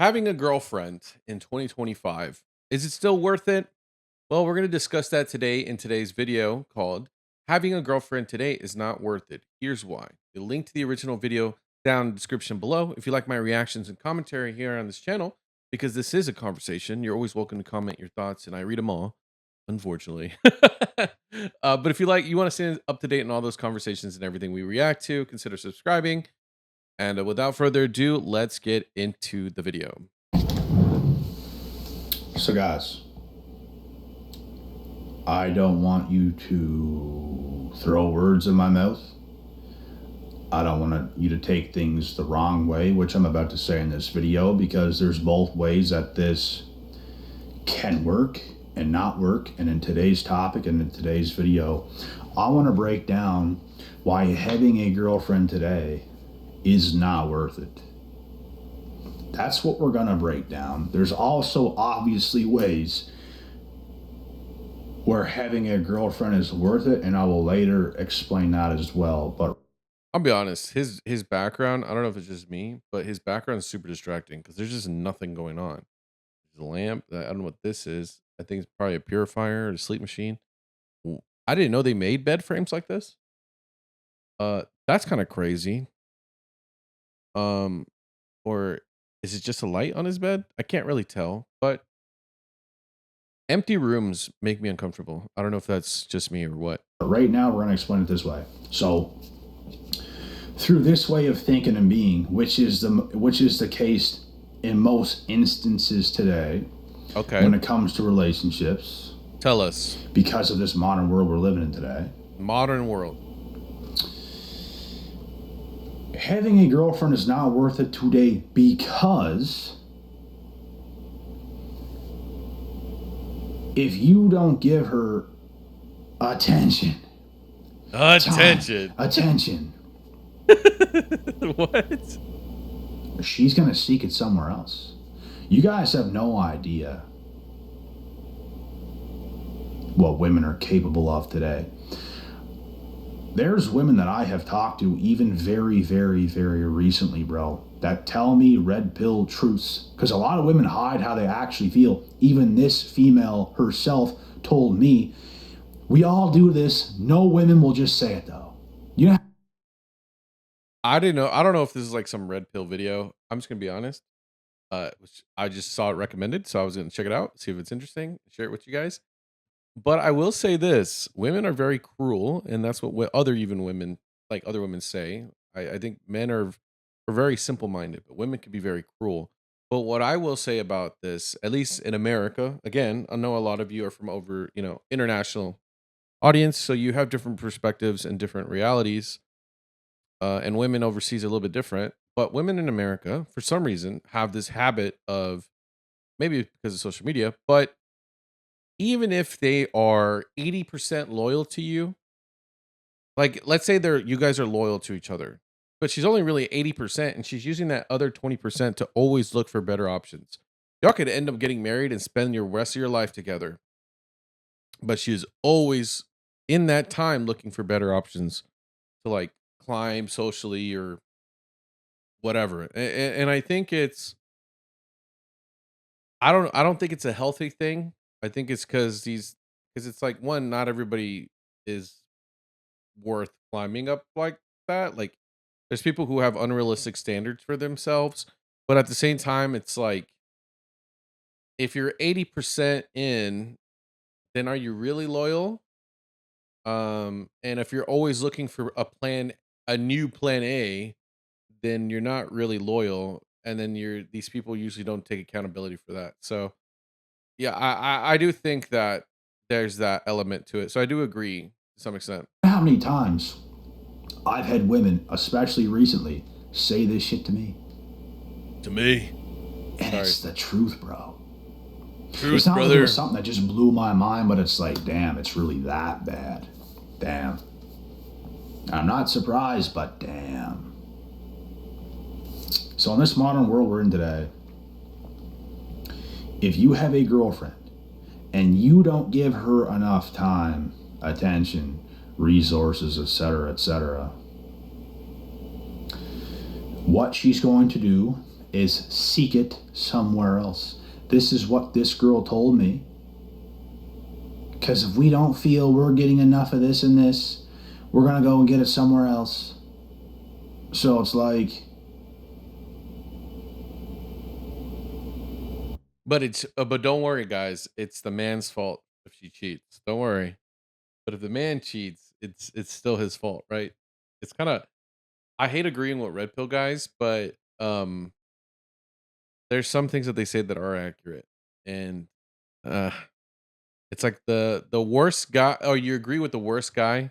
Having a girlfriend in 2025, is it still worth it? Well, we're going to discuss that today in today's video called Having a Girlfriend Today is Not Worth It. Here's why. The link to the original video down in the description below. If you like my reactions and commentary here on this channel, because this is a conversation, you're always welcome to comment your thoughts and I read them all, unfortunately. But if you want to stay up to date on all those conversations and everything we react to, consider subscribing. And without further ado, let's get into the video. So guys, I don't want you to throw words in my mouth. I don't want you to take things the wrong way, which I'm about to say in this video, because there's both ways that this can work and not work. And in today's topic and in today's video, I want to break down why having a girlfriend today is not worth it. That's what we're gonna break down. There's also obviously ways where having a girlfriend is worth it, and I will later explain that as well. But I'll be honest, his background, I don't know if it's just me, but his background is super distracting because there's just nothing going on. There's a lamp. I don't know what this is. I think it's probably a purifier or a sleep machine. I didn't know they made bed frames like this. That's kind of crazy. Or is it just a light on his bed? I can't really tell, but empty rooms make me uncomfortable. I don't know if that's just me or what. right now, we're going to explain it this way. So, through this way of thinking and being, which is the case in most instances today, okay, when it comes to relationships, tell us, because of this modern world we're living in today. Modern world. Having a girlfriend is not worth it today because if you don't give her attention, What? She's going to seek it somewhere else. You guys have no idea what women are capable of today. There's women that I have talked to even very, very, very recently, bro, that tell me red pill truths. Because a lot of women hide how they actually feel. Even this female herself told me, we all do this. No women will just say it, though. You know? I didn't know. I don't know if this is like some red pill video. I'm just going to be honest. Which I just saw it recommended. So I was going to check it out, see if it's interesting, share it with you guys. But I will say this: women are very cruel, and that's what other women say. I think men are very simple-minded, but women can be very cruel. But what I will say about this, at least in America, again, I know a lot of you are from over, international audience, so you have different perspectives and different realities. And women overseas are a little bit different. But women in America, for some reason, have this habit of, maybe because of social media, but even if they are 80% loyal to you, like let's say you guys are loyal to each other, but she's only really 80% and she's using that other 20% to always look for better options. Y'all could end up getting married and spend your rest of your life together. But she's always in that time looking for better options to like climb socially or whatever. And I think I don't think it's a healthy thing. I think it's because it's like, one, not everybody is worth climbing up like that. Like there's people who have unrealistic standards for themselves, but at the same time, it's like if you're 80% in, then are you really loyal? And if you're always looking for a new plan A, then you're not really loyal. And then these people usually don't take accountability for that. So yeah, I do think that there's that element to it. So I do agree to some extent. How many times I've had women, especially recently, say this shit to me. To me. And it's the truth, bro. Truth, it's not brother. Like it was something that just blew my mind, but it's like, damn, it's really that bad. Damn. I'm not surprised, but damn. So in this modern world we're in today, if you have a girlfriend and you don't give her enough time, attention, resources, etc., etc., what she's going to do is seek it somewhere else. This is what this girl told me. Because if we don't feel we're getting enough of this and this, we're going to go and get it somewhere else. So it's like, But but don't worry, guys. It's the man's fault if she cheats. Don't worry. But if the man cheats, it's still his fault, right? It's kind of I hate agreeing with red pill guys, but there's some things that they say that are accurate, and uh, it's like the worst guy. Oh, you agree with the worst guy?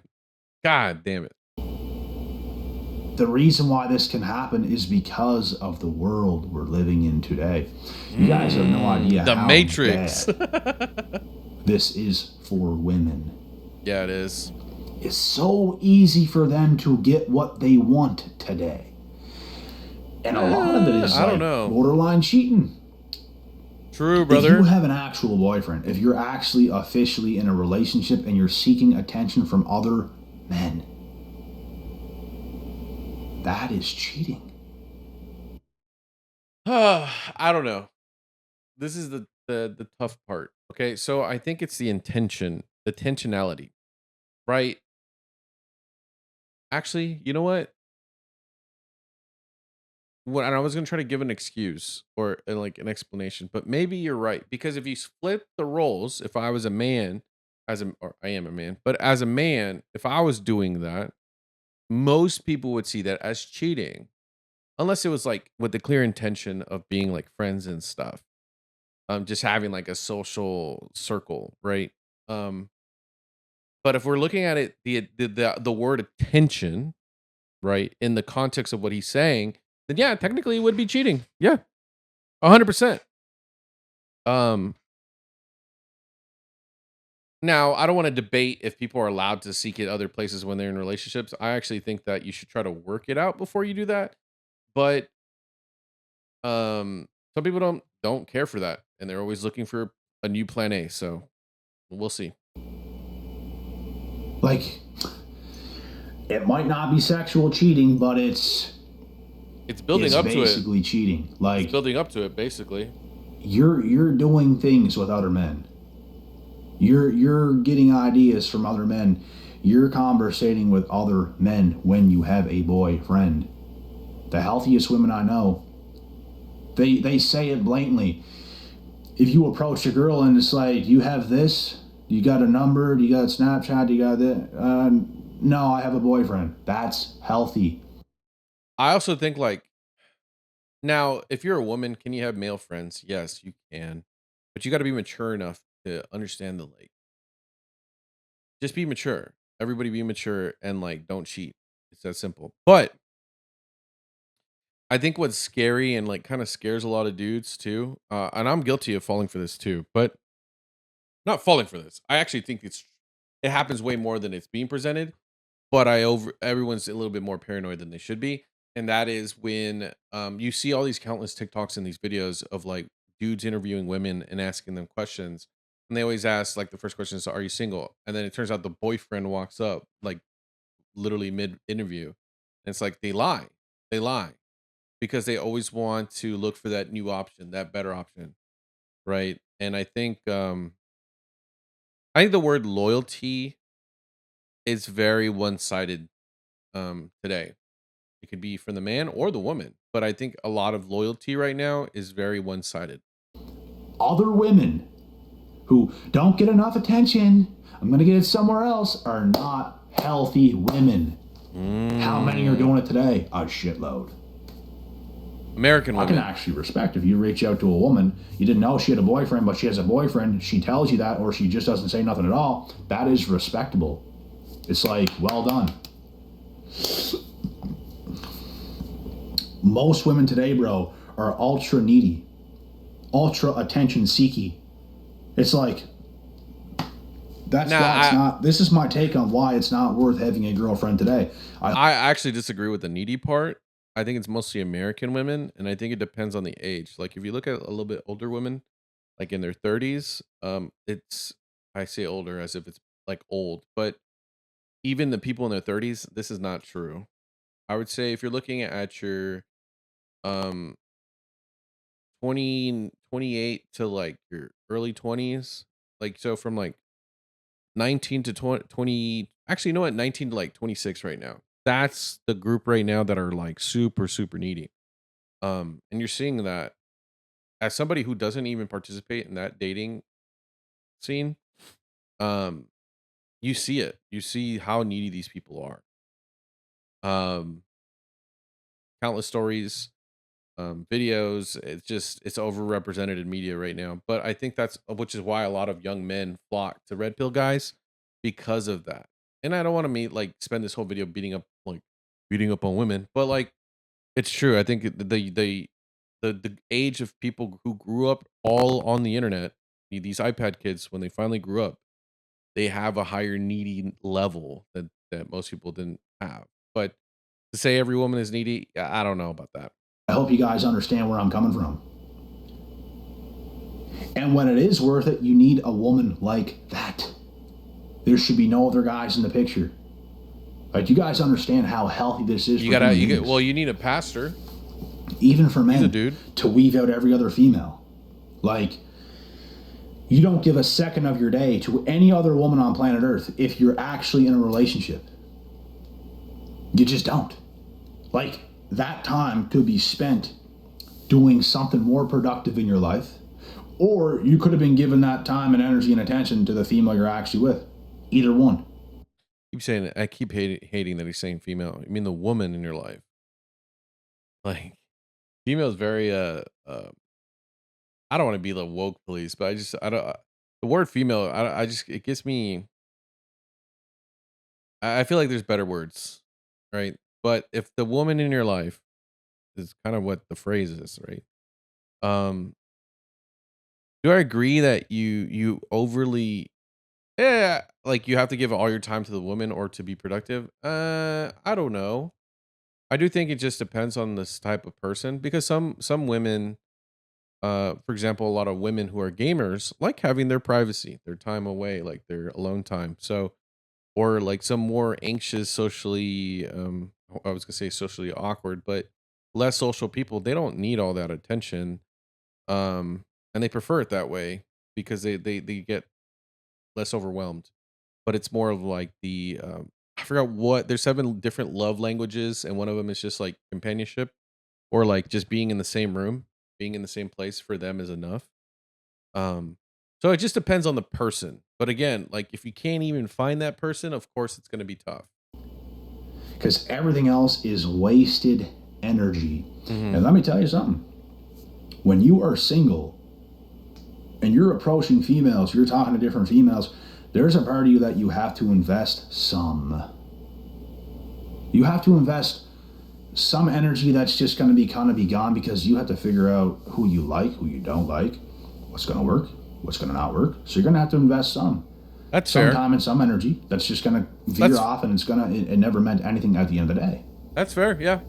God damn it! the reason why this can happen is because of the world we're living in today. You guys have no idea The how Matrix. bad this is for women. Yeah, it is. It's so easy for them to get what they want today. And a lot of it is I don't like know. borderline cheating. True, If you brother. have an actual boyfriend, if you're actually officially in a relationship and you're seeking attention from other men, that is cheating. I don't know. This is the tough part. Okay, so I think it's the intention, the intentionality, right? Actually, you know what? And I was gonna try to give an excuse or like an explanation, but maybe you're right because if you split the roles, if I was a man, or I am a man, but as a man, if I was doing that, most people would see that as cheating, unless it was like with the clear intention of being like friends and stuff, just having like a social circle, right? Um, but if we're looking at it, the word attention, right, in the context of what he's saying, then yeah, technically it would be cheating. Yeah, 100%. Um, Now I don't want to debate if people are allowed to seek it other places when they're in relationships. I actually think that you should try to work it out before you do that. But some people don't care for that, and they're always looking for a new plan A. So we'll see. Like, it might not be sexual cheating, but It's building it's up to it. basically cheating. It's Like, building up to it, basically. you're doing things with other men. You're getting ideas from other men. You're conversating with other men when you have a boyfriend. The healthiest women I know, they say it blatantly. If you approach a girl and it's like, you have this, you got a number, you got Snapchat, you got this. No, I have a boyfriend. That's healthy. I also think like now, if you're a woman, can you have male friends? Yes, you can, but you got to be mature enough to understand the like. Just be mature. Everybody be mature and like don't cheat. It's that simple. But I think what's scary and like kind of scares a lot of dudes too, and I'm guilty of falling for this too, but not falling for this. I actually think it happens way more than it's being presented, but everyone's a little bit more paranoid than they should be. And that is when you see all these countless TikToks and these videos of like dudes interviewing women and asking them questions. And they always ask like the first question is, "Are you single?" And then it turns out the boyfriend walks up like literally mid interview. And it's like they lie. They lie because they always want to look for that new option, that better option, right? And I think the word loyalty is very one-sided today. It could be from the man or the woman, but I think a lot of loyalty right now is very one-sided. Other women who don't get enough attention, I'm going to get it somewhere else, are not healthy women. How many are Mm. doing it today? A shitload. American I can women. actually respect if you reach out to a woman, you didn't know she had a boyfriend, but she has a boyfriend, she tells you that, or she just doesn't say nothing at all. That is respectable. It's like, well done. Most women today, bro, are ultra needy, ultra attention seeky. It's like, that's Now, why it's not. This is my take on why it's not worth having a girlfriend today. I actually disagree with the needy part. I think it's mostly American women, and I think it depends on the age. Like if you look at a little bit older women, like in their 30s, it's I say older as if it's like old, but even the people in their 30s, this is not true. I would say if you're looking at your um 28 to like your early 20s. Like, so from like 19 to 20, actually, you know what? 19 to like 26 right now. That's the group right now that are like super, super needy. And you're seeing that as somebody who doesn't even participate in that dating scene, um, you see it. You see how needy these people are. Um, Countless stories, videos. It's overrepresented in media right now. But I think that's which is why a lot of young men flock to red pill guys because of that. And I don't want to spend this whole video beating up on women, but like it's true. I think the age of people who grew up all on the internet, these iPad kids, when they finally grew up, they have a higher needy level that most people didn't have. But to say every woman is needy, I don't know about that. I hope you guys understand where I'm coming from. And when it is worth it, you need a woman like that. There should be no other guys in the picture. Like, you guys understand how healthy this is for human beings. Well, you need a pastor, even for he's a men, dude, to weave out every other female. Like, you don't give a second of your day to any other woman on planet Earth if you're actually in a relationship. You just don't. Like, that time could be spent doing something more productive in your life, or you could have been given that time and energy and attention to the female you're actually with. Either one. keep saying it. I keep hating that he's saying female. I mean the woman in your life. Like female is very I don't want to be the woke police, but I don't the word female. I just it gets me. I feel like there's better words, right? But if the woman in your life is kind of what the phrase is, right? Um, do I agree that you overly like you have to give all your time to the woman or to be productive? I don't know. I do think it just depends on this type of person because some women, for example, a lot of women who are gamers like having their privacy, their time away, like their alone time. So, or like some more anxious, socially, I was gonna say socially awkward, but less social people, they don't need all that attention, and they prefer it that way because they get less overwhelmed. But it's more of like I forgot what there's 7 different love languages, and one of them is just like companionship or like just being in the same room, being in the same place for them is enough. Um, so it just depends on the person. But again, like if you can't even find that person, of course it's going to be tough. Because everything else is wasted energy. Hmm. And let me tell you something. When you are single and you're approaching females, you're talking to different females, there's a part of you that you have to invest some. You have to invest some energy that's just going to be kind of be gone because you have to figure out who you like, who you don't like, what's going to work, what's going to not work. So you're going to have to invest That's some fair. time and some energy that's just going to veer That's off, and it never meant anything at the end of the day. that's fair. Yeah.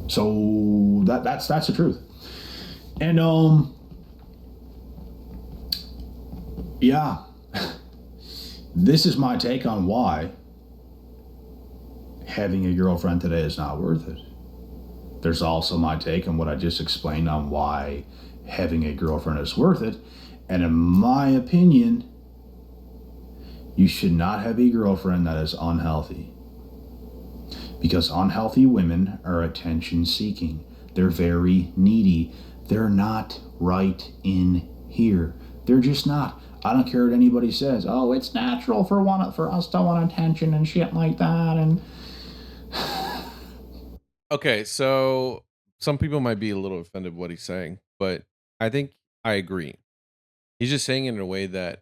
So that's the truth. And yeah, this is my take on why having a girlfriend today is not worth it. There's also my take on what I just explained on why having a girlfriend is worth it. And in my opinion, you should not have a girlfriend that is unhealthy. Because unhealthy women are attention seeking. They're very needy. They're not right in here. They're just not. I don't care what anybody says. Oh, it's natural for us to want attention and shit like that. And Okay, so some people might be a little offended what he's saying, but I think I agree. He's just saying it in a way that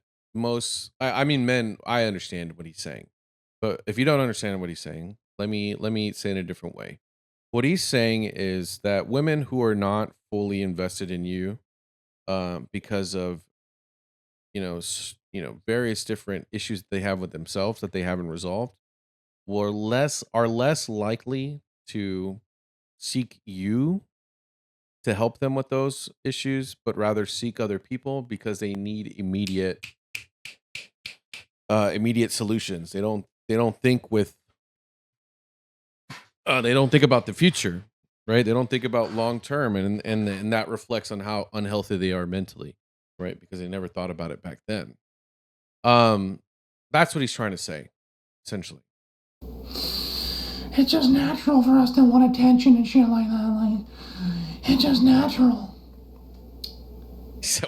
I mean men, I understand what he's saying. But if you don't understand what he's saying, let me say it in a different way. What he's saying is that women who are not fully invested in you because of various different issues they have with themselves that they haven't resolved are less likely to seek you to help them with those issues, but rather seek other people because they need immediate solutions. They don't think about the future, right? They don't think about long term, and that reflects on how unhealthy they are mentally, right? Because they never thought about it back then. Um, that's what he's trying to say, essentially. It's just natural for us to want attention and shit like that. Like, it's just natural.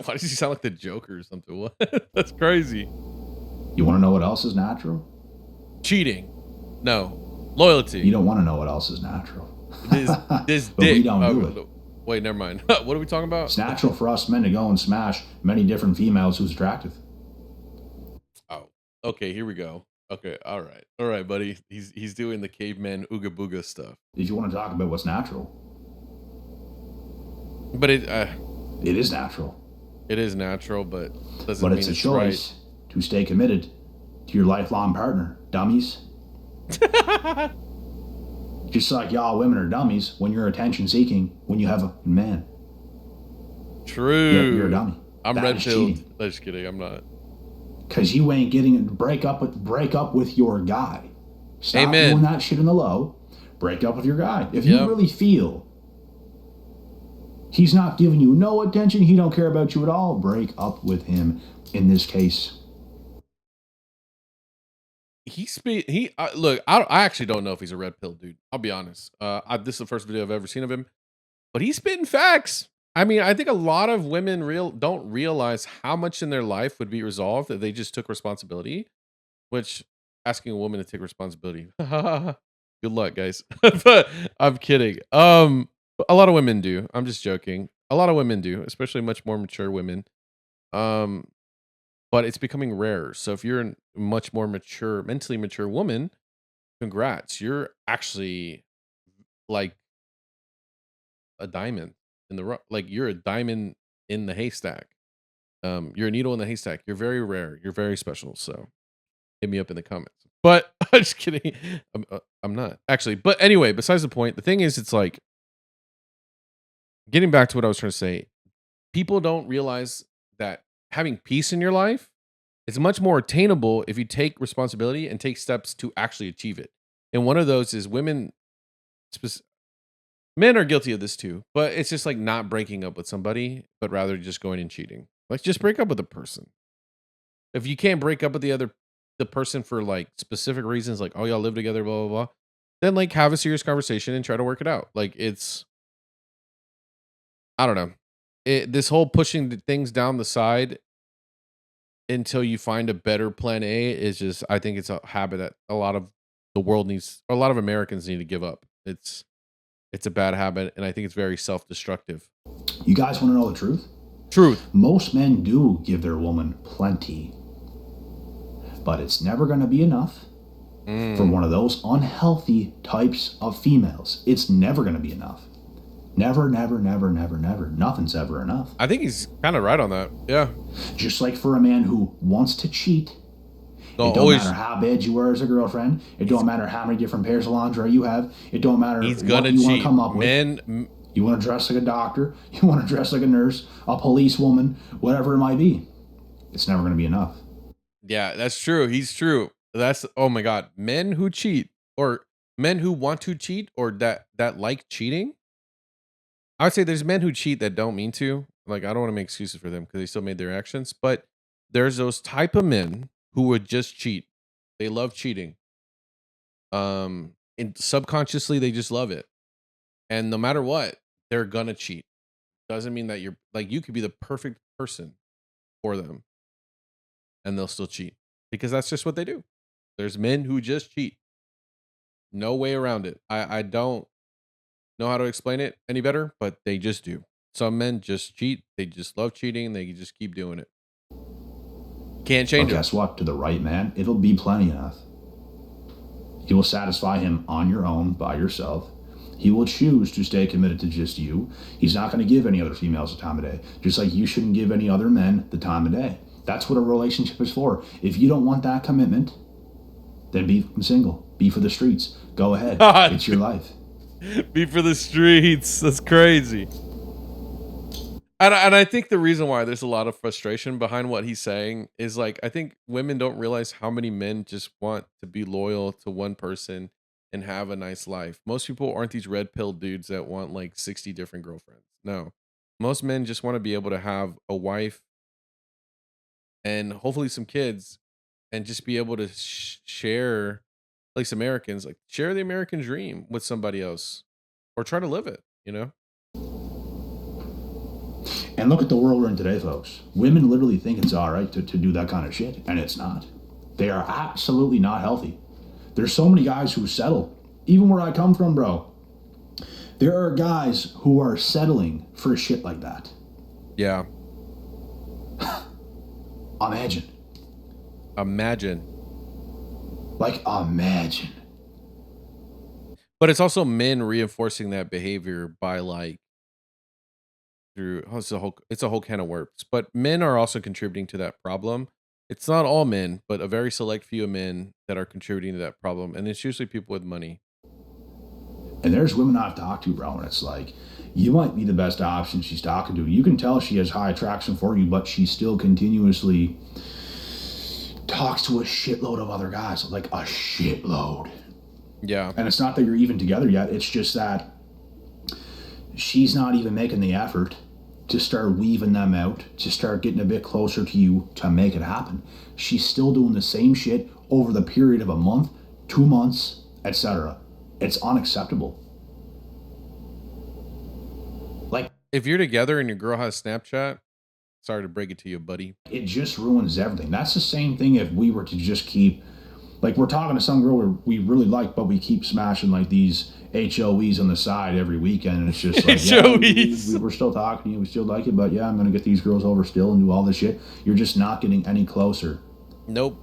Why does he sound like the Joker or something? What? That's crazy. You want to know what else is natural? Cheating. No. You Loyalty. don't want to know what else is natural. This But we dick. don't do it. No, wait, never mind. What are we talking about? It's natural for us men to go and smash many different females who's attractive. Oh, okay. Here we go. Okay, all right, buddy. He's doing the caveman ooga booga stuff. If you want to talk about what's natural, But it is natural. it is natural, but doesn't But mean it's a it's right. choice to stay committed to your lifelong partner. Dummies. Just like y'all women are dummies when you're attention seeking when you have a man. You're a True. dummy. I'm That red is pilled. cheating. Just kidding. I'm not. Cause you ain't getting break up with your guy. Stop Amen. doing that shit in the low. Break up with your guy. If you Yep. really feel he's not giving you no attention, he don't care about you at all, break up with him in this case. Look. I actually don't know if he's a red pill dude. I'll be honest. This is the first video I've ever seen of him, but he's spitting facts. I mean, I think a lot of women don't realize how much in their life would be resolved if they just took responsibility. Which asking a woman to take responsibility. Good luck, guys. But I'm kidding. A lot of women do. I'm just joking. A lot of women do, especially much more mature women. Um, but it's becoming rarer. So if you're a much more mature, mentally mature woman, congrats. You're actually like a diamond in the rough. Like you're a diamond in the haystack. You're a needle in the haystack. You're very rare. You're very special. So hit me up in the comments. But I'm just kidding. I'm not actually. But anyway, besides the point, the thing is, it's like getting back to what I was trying to say. People don't realize that having peace in your life is much more attainable if you take responsibility and take steps to actually achieve it. And one of those is women. Men are guilty of this too, but it's just like not breaking up with somebody, but rather just going and cheating. Like just break up with a person. If you can't break up with the person for like specific reasons, like oh y'all live together, blah blah blah, then like have a serious conversation and try to work it out. Like it's I don't know. This whole pushing the things down the side until you find a better plan A is just I think it's a habit that a lot of the world needs, a lot of Americans need to give up. It's a bad habit, and I think it's very self-destructive. You guys want to know the truth? Truth. Most men do give their woman plenty, but it's never going to be enough for one of those unhealthy types of females. It's never going to be enough. Never, never, never, never, never. Nothing's ever enough. I think he's kind of right on that. Yeah. Just like for a man who wants to cheat, it don't matter how bad you are as a girlfriend. It don't matter how many different pairs of lingerie you have. It don't matter he's what gonna you want cheat. to come up with. Men, you want to dress like a doctor. You want to dress like a nurse, a policewoman, whatever it might be. It's never going to be enough. yeah, that's true. He's true. That's oh my god. Men who cheat or men who want to cheat or that like cheating. I would say there's men who cheat that don't mean to. Like I don't want to make excuses for them because they still made their actions, but there's those type of men who would just cheat. They love cheating. And subconsciously they just love it. And no matter what, they're gonna cheat. Doesn't mean that you're like you could be the perfect person for them and they'll still cheat because that's just what they do. There's men who just cheat. No way around it. I don't know how to explain it any better, but they just do. Some men just cheat. They just love cheating. They just keep doing it. Can't change But it. guess what? To the right man, it'll be plenty enough. You will satisfy him on your own, by yourself. He will choose to stay committed to just you. He's not going to give any other females the time of day, just like you shouldn't give any other men the time of day. That's what a relationship is for. If you don't want that commitment, then be single. Be for the streets. Go ahead. God. It's your life. Be for the streets. That's crazy. And I think the reason why there's a lot of frustration behind what he's saying is like I think women don't realize how many men just want to be loyal to one person and have a nice life. Most people aren't these red pill dudes that want like 60 different girlfriends. No. Most men just want to be able to have a wife and hopefully some kids and just be able to share, at least Americans, like share the American dream with somebody else or try to live it, you know? And look at the world we're in today, folks. Women literally think it's all right to do that kind of shit, and it's not. They are absolutely not healthy. There's so many guys who settle. Even where I come from, bro, there are guys who are settling for shit like that. Yeah. Imagine. Imagine. Like, imagine. But it's also men reinforcing that behavior by like through it's a whole can of worms. But men are also contributing to that problem. It's not all men, but a very select few of men that are contributing to that problem. And it's usually people with money. And there's women I've talked to, bro, and it's like, you might be the best option she's talking to. You can tell she has high attraction for you, but she still continuously talks to a shitload of other guys, like a shitload. Yeah. And it's not that you're even together yet. It's just that she's not even making the effort to start weaving them out, to start getting a bit closer to you to make it happen. She's still doing the same shit over the period of a month, 2 months, etc. It's unacceptable. Like, If you're together and your girl has Snapchat, sorry to break it to you, buddy. it just ruins everything. That's the same thing if we were to just keep, like, we're talking to some girl we really like, but we keep smashing like these HOEs on the side every weekend, and it's just like, yeah, we're still talking to you, we still like it, but yeah, I'm gonna get these girls over still and do all this shit. You're just not getting any closer. Nope.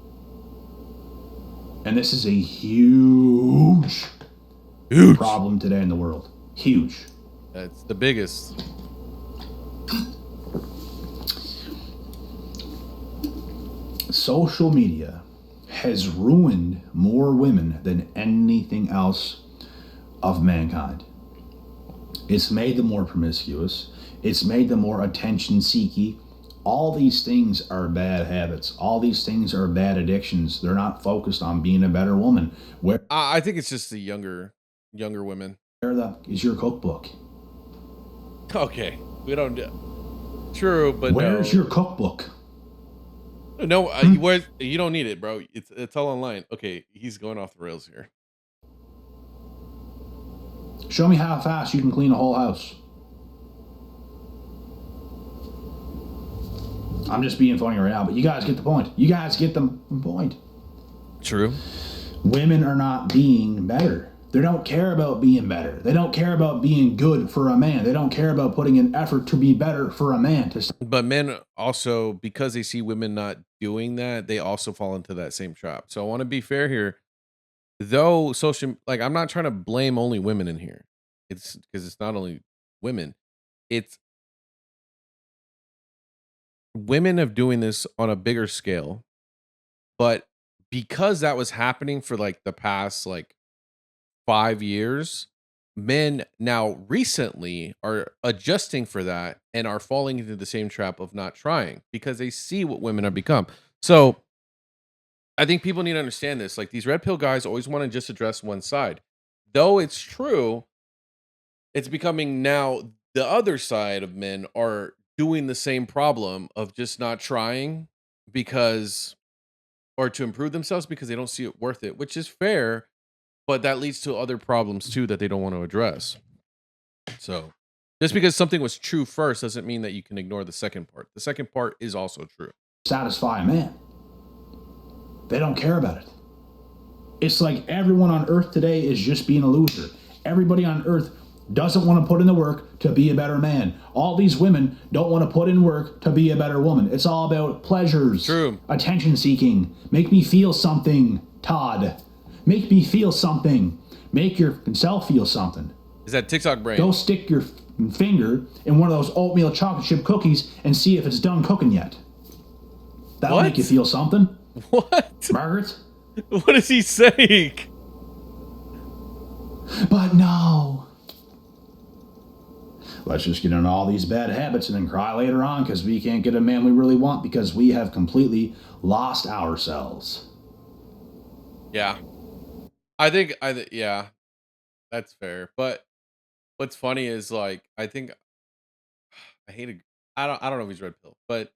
And this is a huge problem today in the world. Huge. That's the biggest. Social media has ruined more women than anything else of mankind. It's made them more promiscuous. It's made them more attention-seeky. All these things are bad habits. All these things are bad addictions. They're not focused on being a better woman. Where I think it's just the younger women. is your cookbook? Okay, we don't do. True, but Where's no. your cookbook? No, you don't need it, bro. It's all online. Okay, he's going off the rails here. Show me how fast you can clean a whole house. I'm just being funny right now, but you guys get the point. You guys get the point. True. Women are not being better. They don't care about being better. They don't care about being good for a man. They don't care about putting an effort to be better for a man. But men also, because they see women not doing that, they also fall into that same trap. So I want to be fair here. Though like I'm not trying to blame only women in here. It's because it's not only women. It's women of doing this on a bigger scale. But because that was happening for like the past like 5 years, men now recently are adjusting for that and are falling into the same trap of not trying because they see what women have become. So I think people need to understand this. Like these red pill guys always want to just address one side. Though it's true, it's becoming now the other side of men are doing the same problem of just not trying because or to improve themselves because they don't see it worth it, which is fair, but that leads to other problems too that they don't want to address. So, just because something was true first doesn't mean that you can ignore the second part. The second part is also true. Satisfy a man. They don't care about it. It's like everyone on earth today is just being a loser. Everybody on earth doesn't want to put in the work to be a better man. All these women don't want to put in work to be a better woman. It's all about pleasures. True. Attention seeking. Make me feel something, Todd. Make me feel something. Make yourself feel something. Is that TikTok brain? Go stick your finger in one of those oatmeal chocolate chip cookies and see if it's done cooking yet. That'll make you feel something. What? Margaret? What is he saying? But no. Let's just get into all these bad habits and then cry later on because we can't get a man we really want because we have completely lost ourselves. Yeah. yeah, that's fair. But what's funny is like I think I hate a I don't know if he's red pill, but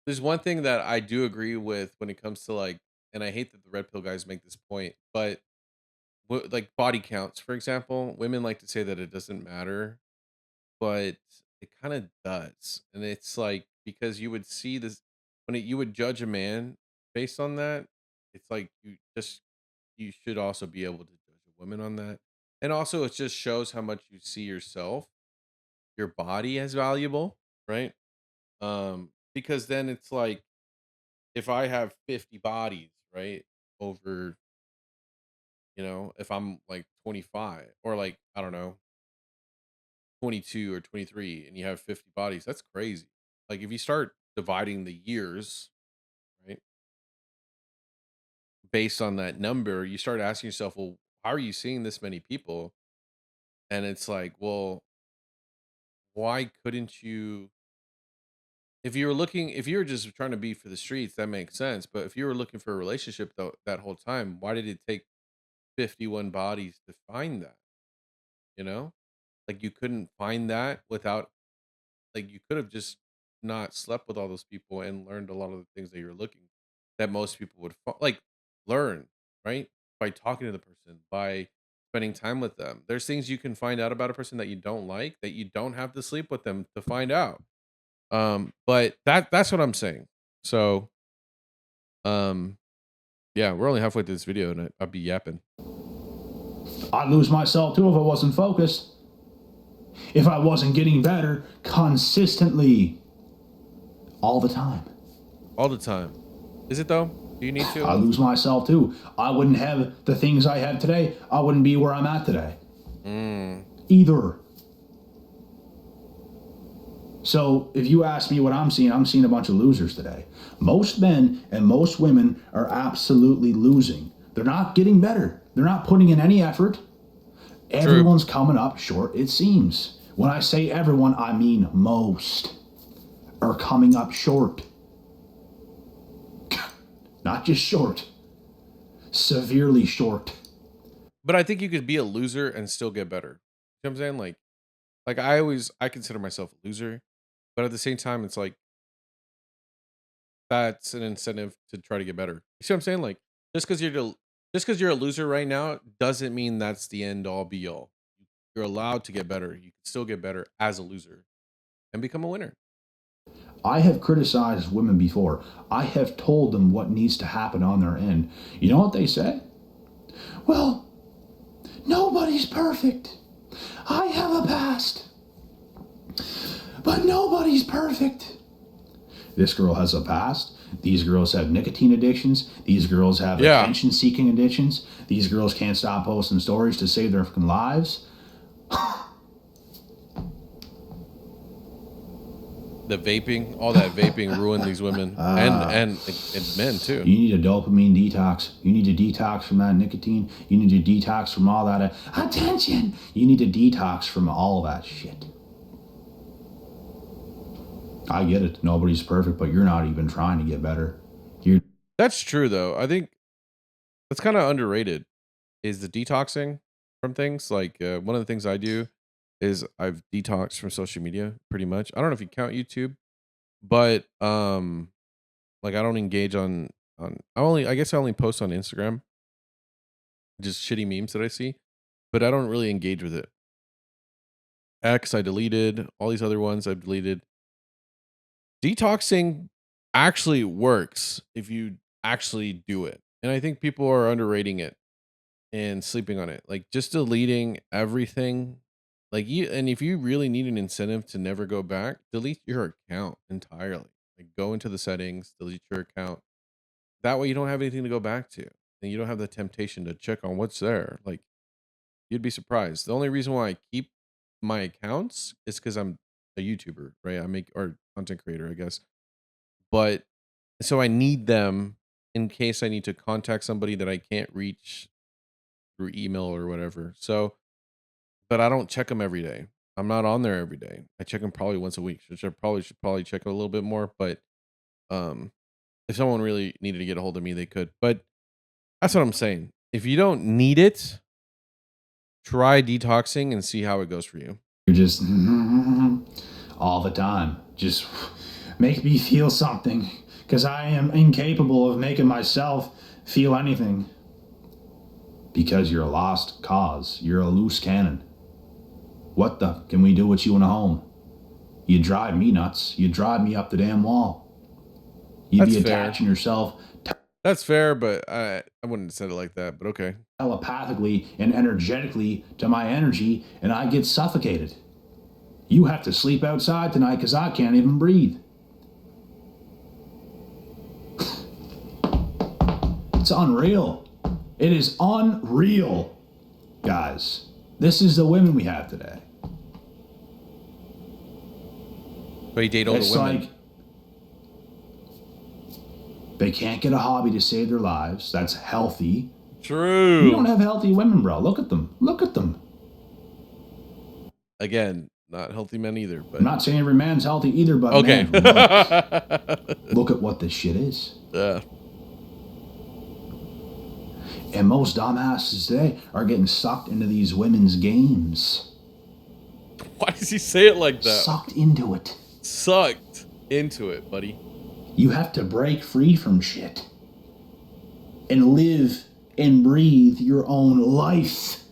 there's one thing that I do agree with when it comes to like, and I hate that the red pill guys make this point, but like body counts, for example, women like to say that it doesn't matter, but it kind of does. And it's like because you would see this when you would judge a man based on that, it's like you should also be able to judge a woman on that. And also it just shows how much you see yourself, your body as valuable, right? Because then it's like if I have 50 bodies, right? Over, if I'm like 25 or like, I don't know, 22 or 23 and you have 50 bodies, that's crazy. Like if you start dividing the years, right, based on that number, you start asking yourself, well, how are you seeing this many people? And it's like, well, why couldn't you if you were just trying to be for the streets, that makes sense. But if you were looking for a relationship though that whole time, why did it take 51 bodies to find that? You know? Like you couldn't find that without like you could have just not slept with all those people and learned a lot of the things that you're looking that most people would like learn, right? By talking to the person, by spending time with them. There's things you can find out about a person that you don't like that you don't have to sleep with them to find out. But that's what I'm saying. So, um, yeah, we're only halfway through this video and I'll be yapping I'd lose myself too if I wasn't focused. If I wasn't getting better consistently all the time. all the time. Is it though? Do you need I to? lose myself too. I wouldn't have the things I have today. I wouldn't be where I'm at today. Mm, Either. So if you ask me what I'm seeing a bunch of losers today. Most men and most women are absolutely losing. They're not getting better. They're not putting in any effort. true. Everyone's coming up short, it seems. When I say everyone, I mean most are coming up short. Not just short, severely short. But I think you could be a loser and still get better. You know what I'm saying? Like I consider myself a loser, but at the same time, it's like that's an incentive to try to get better. You see what I'm saying? Like just because just because you're a loser right now doesn't mean that's the end all be all. You're allowed to get better. You can still get better as a loser and become a winner. I have criticized women before. I have told them what needs to happen on their end. You know what they say? Well, nobody's perfect. I have a past, but nobody's perfect. This girl has a past. These girls have nicotine addictions. These girls have Yeah. attention seeking addictions. These girls can't stop posting stories to save their fucking lives. The vaping, all that vaping ruined these women and men too. You need a dopamine detox. You need to detox from that nicotine. You need to detox from all that attention. You need to detox from all that shit. I get it. Nobody's perfect, but you're not even trying to get better. You're That's true though. I think that's kind of underrated is the detoxing from things. Like one of the things I do is I've detoxed from social media pretty much. I don't know if you count YouTube, but like I don't engage on I guess I only post on Instagram, just shitty memes that I see, but I don't really engage with it. X I deleted, all these other ones I've deleted. Detoxing actually works if you actually do it. And I think people are underrating it and sleeping on it. Like just deleting everything. Like you and if you really need an incentive to never go back, delete your account entirely. Like go into the settings, delete your account. That way you don't have anything to go back to. And you don't have the temptation to check on what's there. Like you'd be surprised. The only reason why I keep my accounts is because I'm a YouTuber, right? I make or content creator, I guess. But so I need them in case I need to contact somebody that I can't reach through email or whatever. So but I don't check them every day. I'm not on there every day. I check them probably once a week, which I probably should probably check a little bit more. But um, if someone really needed to get a hold of me, they could. But that's what I'm saying. If you don't need it, try detoxing and see how it goes for you. You're just all the time. Just make me feel something, because I am incapable of making myself feel anything. Because you're a lost cause. You're a loose cannon. What the? Can we do with you in a home? You drive me nuts. You drive me up the damn wall. You'd That's be fair. attaching yourself That's fair, but I wouldn't have said it like that, but okay. telepathically and energetically to my energy, and I get suffocated. You have to sleep outside tonight because I can't even breathe. It's unreal. It is unreal, guys. This is the women we have today. But you date older It's women. like they can't get a hobby to save their lives. That's healthy. True. You don't have healthy women, bro. Look at them. Look at them. Again, not healthy men either. But I'm not saying every man's healthy either, but okay. man, look at what this shit is. Yeah. And most dumbasses today are getting sucked into these women's games. Why does he say it like that? Sucked into it. Sucked into it, buddy. You have to break free from shit and live and breathe your own life.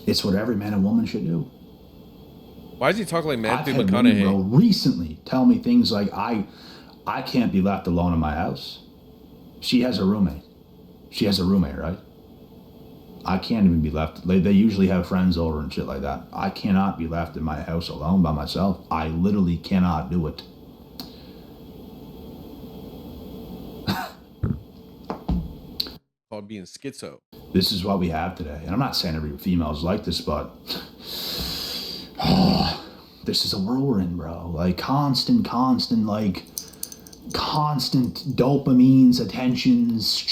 It's what every man and woman should do. Why does he talk like Matthew I've had women, McConaughey? bro, recently tell me things like, I can't be left alone in my house. She has a roommate. She has a roommate, right? I can't even be left. They usually have friends over and shit like that. I cannot be left in my house alone by myself. I literally cannot do it. Called being schizo. This is what we have today. And I'm not saying every female is like this, but this is a world we're in, bro. Like constant dopamines, attentions.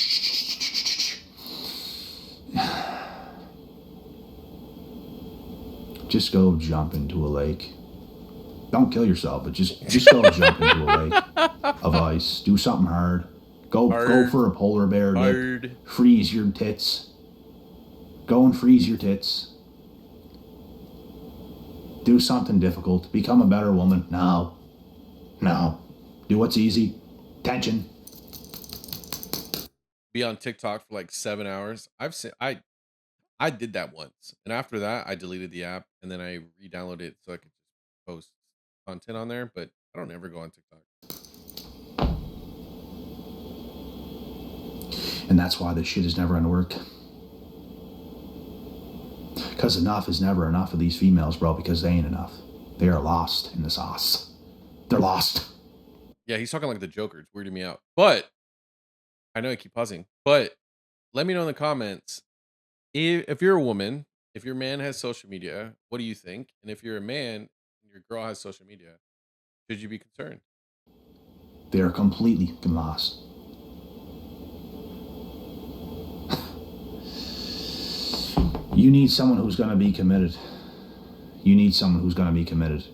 Just go jump into a lake. Don't kill yourself, but just go jump into a lake of ice. Do something hard. Go for a polar bear dip. Freeze your tits. Go and freeze your tits. Do something difficult. Become a better woman. No. Do what's easy. Tension. Be on TikTok for like 7 hours. I did that once, and after that, I deleted the app, and then I re-downloaded it so I could just post content on there. But I don't ever go on TikTok. And that's why this shit is never gonna work. Because enough is never enough of these females, bro, because they ain't enough. They are lost in the sauce. They're lost. Yeah, he's talking like the Joker. It's weirding me out. But I know I keep pausing. But let me know in the comments if you're a woman, if your man has social media, what do you think? And if you're a man and your girl has social media, should you be concerned? They are completely lost. You need someone who's going to be committed. You need someone who's going to be committed.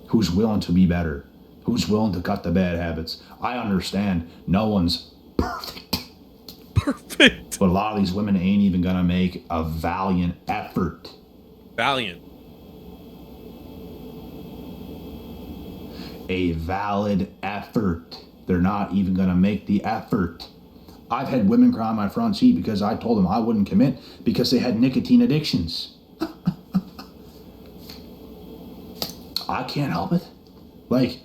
Who's willing to be better. Who's willing to cut the bad habits. I understand no one's perfect. Perfect. But a lot of these women ain't even going to make a valiant effort. Valiant. A valid effort. They're not even going to make the effort. I've had women cry on my front seat because I told them I wouldn't commit because they had nicotine addictions. I can't help it. Like,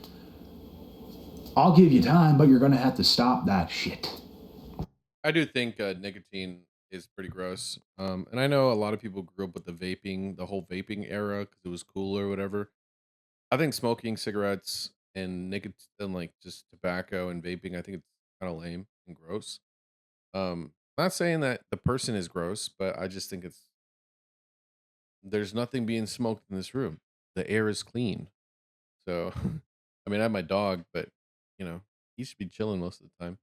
I'll give you time, but you're going to have to stop that shit. I do think nicotine is pretty gross. And I know a lot of people grew up with the whole vaping era because it was cool or whatever. I think smoking cigarettes and nicotine and like just tobacco and vaping, I think it's kind of lame and gross. Not saying that the person is gross, but I just think there's nothing being smoked in this room. The air is clean. So, I mean, I have my dog, but he should be chilling most of the time.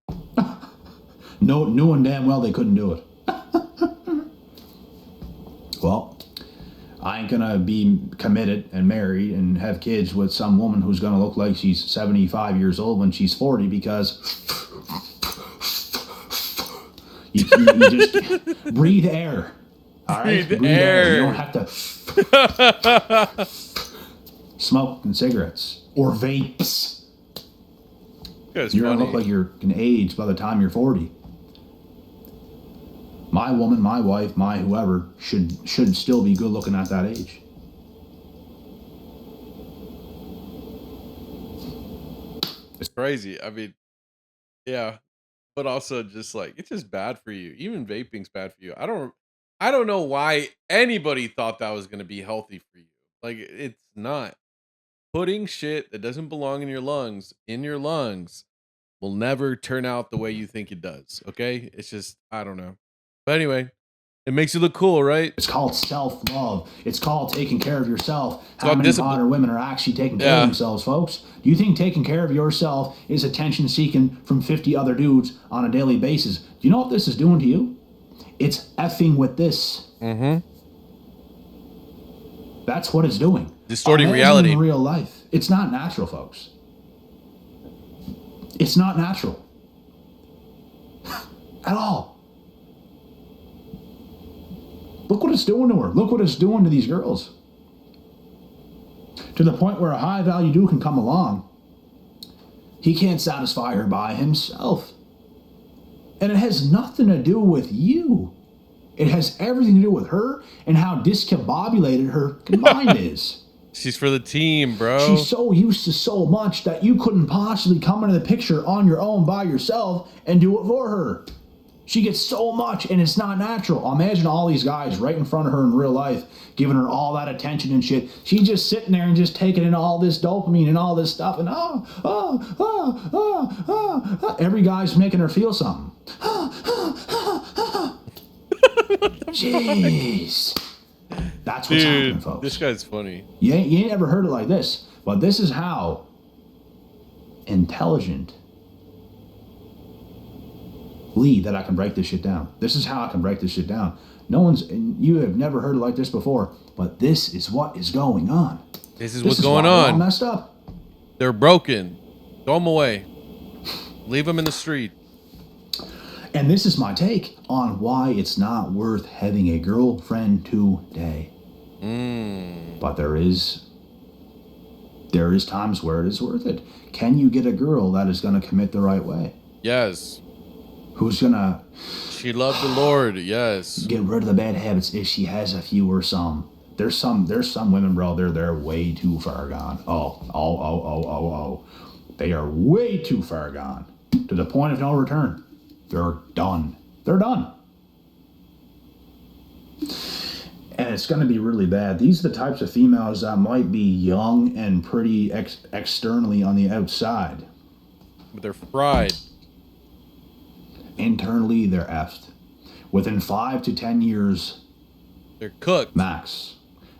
Knowing damn well they couldn't do it. Well, I ain't gonna be committed and married and have kids with some woman who's gonna look like she's 75 years old when she's 40 because You just breathe air. All right? Breathe Breathe air. You don't air. have to smoke cigarettes or vapes. That's You're going to look funny. like you're going to age by the time you're 40. My woman, my wife, my whoever should still be good looking at that age. It's crazy. I mean, yeah, but also just like it's just bad for you. Even vaping's bad for you. I don't know why anybody thought that was going to be healthy for you. Like it's not. Putting shit that doesn't belong in your lungs will never turn out the way you think it does. Okay? It's just I don't know. But anyway, it makes you look cool, right? It's called self-love. It's called taking care of yourself. So How I'm many disciplined. modern women are actually taking care of Yeah. themselves, folks? Do you think taking care of yourself is attention seeking from 50 other dudes on a daily basis? Do you know what this is doing to you? It's effing with this. Mm-hmm. That's what it's doing. Distorting Imagine reality. in real life. It's not natural, folks. It's not natural. At all. Look what it's doing to her. Look what it's doing to these girls. To the point where a high value dude can come along. He can't satisfy her by himself. And it has nothing to do with you. It has everything to do with her and how discombobulated her mind is. She's for the team, bro. She's so used to so much that you couldn't possibly come into the picture on your own by yourself and do it for her. She gets so much and it's not natural. Imagine all these guys right in front of her in real life giving her all that attention and shit. She's just sitting there and just taking in all this dopamine and all this stuff and every guy's making her feel something. Jeez. That's what's happening, folks. This guy's funny. You ain't ever heard it like this, but this is how intelligent that I can break this shit down. This is how I can break this shit down. You have never heard it like this before, but this is what is going on. This is what's going why they're all on. messed up. They're broken. Throw them away. Leave them in the street. And this is my take on why it's not worth having a girlfriend today. But there is times where it is worth it. Can you get a girl that is going to commit the right way? Yes. Who's going to... She loved the Lord, yes. Get rid of the bad habits if she has a few or some. There's some women, bro, they're way too far gone. Oh. They are way too far gone. To the point of no return. They're done. They're done. And it's going to be really bad. These are the types of females that might be young and pretty externally on the outside. But they're fried. Internally, they're effed. Within 5 to 10 years, They're cooked. max,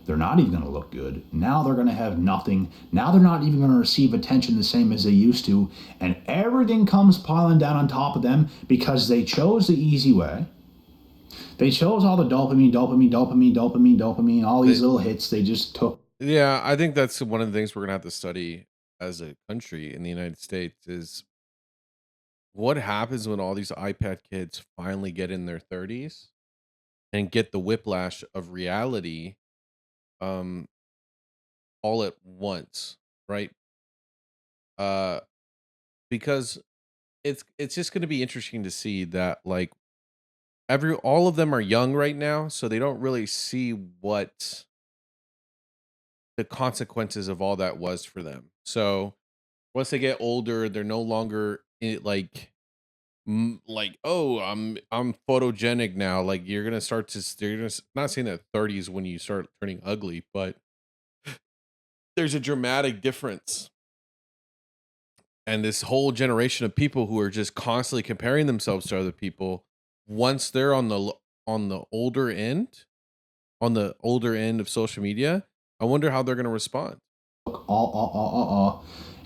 they're not even going to look good. Now they're going to have nothing. Now they're not even going to receive attention the same as they used to. And everything comes piling down on top of them because they chose the easy way. They chose all the dopamine, all these little hits they just took. Yeah, I think that's one of the things we're going to have to study as a country in the United States is what happens when all these iPad kids finally get in their 30s and get the whiplash of reality um all at once, right? Uh because it's just going to be interesting to see that like all of them are young right now, so they don't really see what the consequences of all that was for them. So once they get older, they're no longer like oh I'm photogenic now. Like you're gonna not saying that 30s when you start turning ugly, but there's a dramatic difference. And this whole generation of people who are just constantly comparing themselves to other people, once they're on the older end, of social media, I wonder how they're going to respond.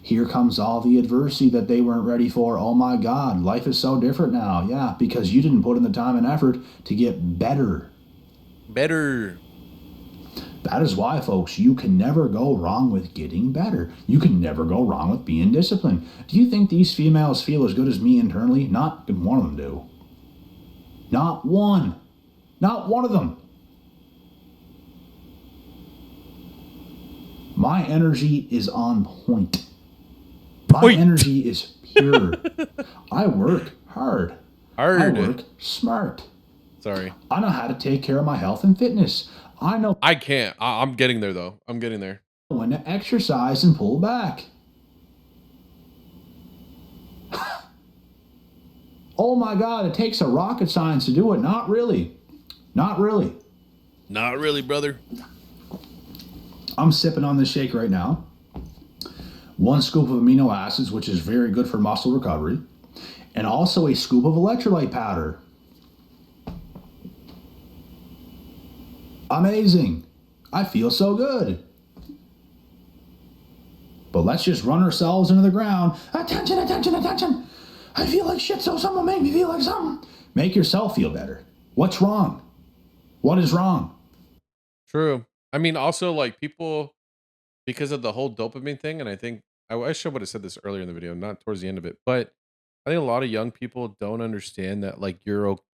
Here comes all the adversity that they weren't ready for. Oh my God, life is so different now. Yeah, because you didn't put in the time and effort to get better. That is why, folks, you can never go wrong with getting better. You can never go wrong with being disciplined. Do you think these females feel as good as me internally? Not one of them do. Not one. Not one of them. My energy is on point. My Point. energy is pure. I work hard. I Hard. work smart. Sorry. I know how to take care of my health and fitness. I know I can't. I'm getting there though. I'm getting there. when to exercise and pull back. Oh my God, it takes a rocket science to do it. Not really. Not really. Not really, brother. I'm sipping on this shake right now. 1 scoop of amino acids, which is very good for muscle recovery, and also a scoop of electrolyte powder. Amazing. I feel so good. But let's just run ourselves into the ground. Attention, attention, attention. I feel like shit, so someone make me feel like something. Make yourself feel better. What's wrong? What is wrong? True. I mean, also like people because of the whole dopamine thing, and I think I wish I would have said this earlier in the video, not towards the end of it, but I think a lot of young people don't understand that like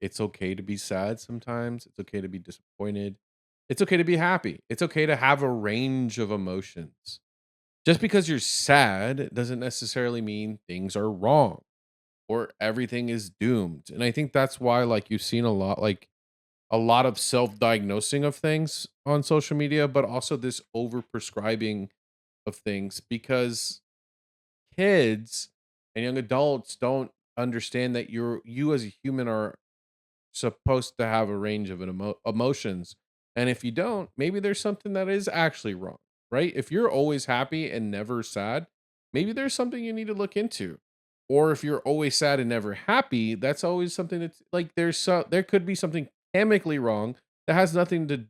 it's okay to be sad sometimes. It's okay to be disappointed. It's okay to be happy. It's okay to have a range of emotions. Just because you're sad doesn't necessarily mean things are wrong or everything is doomed. And I think that's why like you've seen a lot of self-diagnosing of things on social media, but also this over prescribing of things because kids and young adults don't understand that you as a human are supposed to have a range of emotions. And if you don't, maybe there's something that is actually wrong, right? If you're always happy and never sad, maybe there's something you need to look into. Or if you're always sad and never happy, that's always something that's like there could be something chemically wrong that has nothing to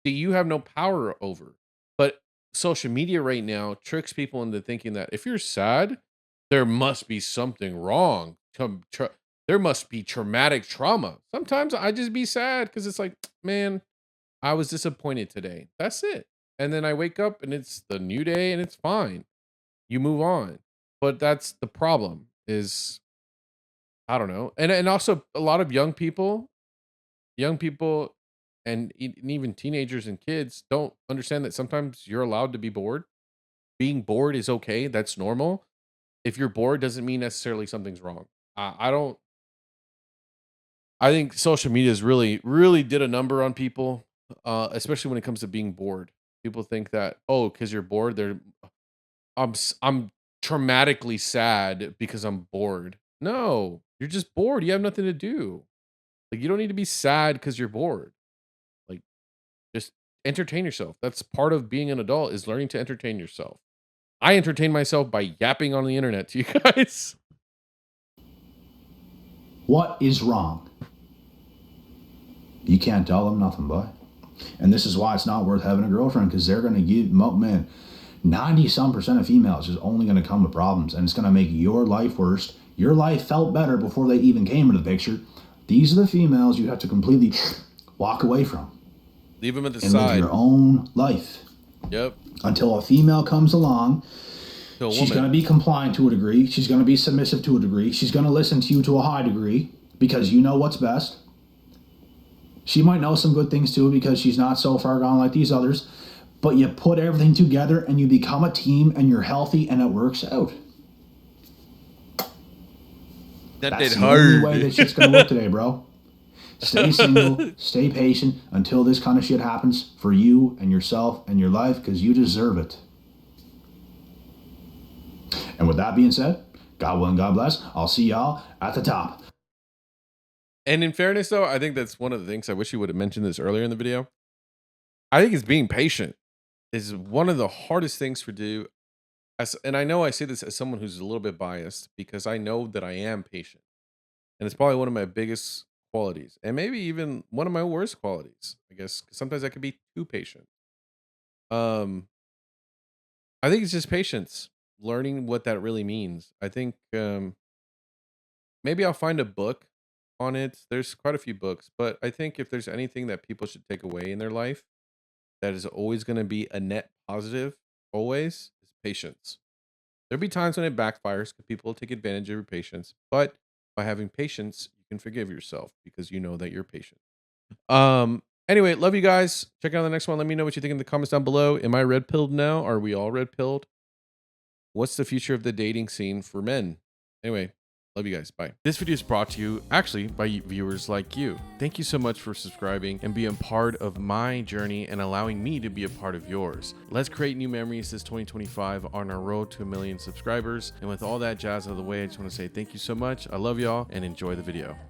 that you have no power over. But social media right now tricks people into thinking that if you're sad, there must be something wrong. There must be traumatic trauma. Sometimes I just be sad because it's like, man, I was disappointed today. That's it. And then I wake up and it's the new day and it's fine. You move on. But that's the problem is I don't know. And also a lot of young people and even teenagers and kids don't understand that sometimes you're allowed to be bored. Being bored is okay. That's normal. If you're bored doesn't mean necessarily something's wrong. I don't I think social media has really did a number on people, especially when it comes to being bored. People think that, "Oh, because 'cause you're bored, I'm traumatically sad because I'm bored." No, you're just bored, you have nothing to do. Like, you don't need to be sad because 'cause you're bored. Like, just entertain yourself. That's part of being an adult is learning to entertain yourself. I entertain myself by yapping on the internet to you guys. What is wrong? You can't tell them nothing, boy. And this is why it's not worth having a girlfriend because they're going to give, man, 90 some percent of females is only going to come with problems and it's going to make your life worse. Your life felt better before they even came into the picture. These are the females you have to completely walk away from Leave them at the and live side. your own life. Yep, Until a female comes along, to a she's going woman. to be compliant to a degree. She's going to be submissive to a degree. She's going to listen to you to a high degree because you know what's best. She might know some good things too because she's not so far gone like these others. But you put everything together and you become a team and you're healthy and it works out. That did That's the only way hard. that shit's going to work today, bro. Stay single, stay patient until this kind of shit happens for you and yourself and your life because you deserve it. And with that being said, God willing, God bless. I'll see y'all at the top. And in fairness, though, I think that's one of the things I wish you would have mentioned this earlier in the video. I think it's being patient is one of the hardest things for do. And I know I say this as someone who's a little bit biased because I know that I am patient, and it's probably one of my biggest qualities, and maybe even one of my worst qualities. I guess 'cause sometimes I can be too patient. Um, I think it's just patience, learning what that really means. I think maybe I'll find a book on it. There's quite a few books, but I think if there's anything that people should take away in their life that is always going to be a net positive, always, is patience. There'll be times when it backfires because people take advantage of your patience, but by having patience, you can forgive yourself because you know that you're patient. Anyway, love you guys. Check out the next one. Let me know what you think in the comments down below. Am I red pilled now? Are we all red pilled? What's the future of the dating scene for men? Anyway, love you guys. Bye. This video is brought to you actually by viewers like you. Thank you so much for subscribing and being part of my journey and allowing me to be a part of yours. Let's create new memories this 2025 on our road to 1 million subscribers. And with all that jazz out of the way, I just want to say thank you so much. I love y'all and enjoy the video.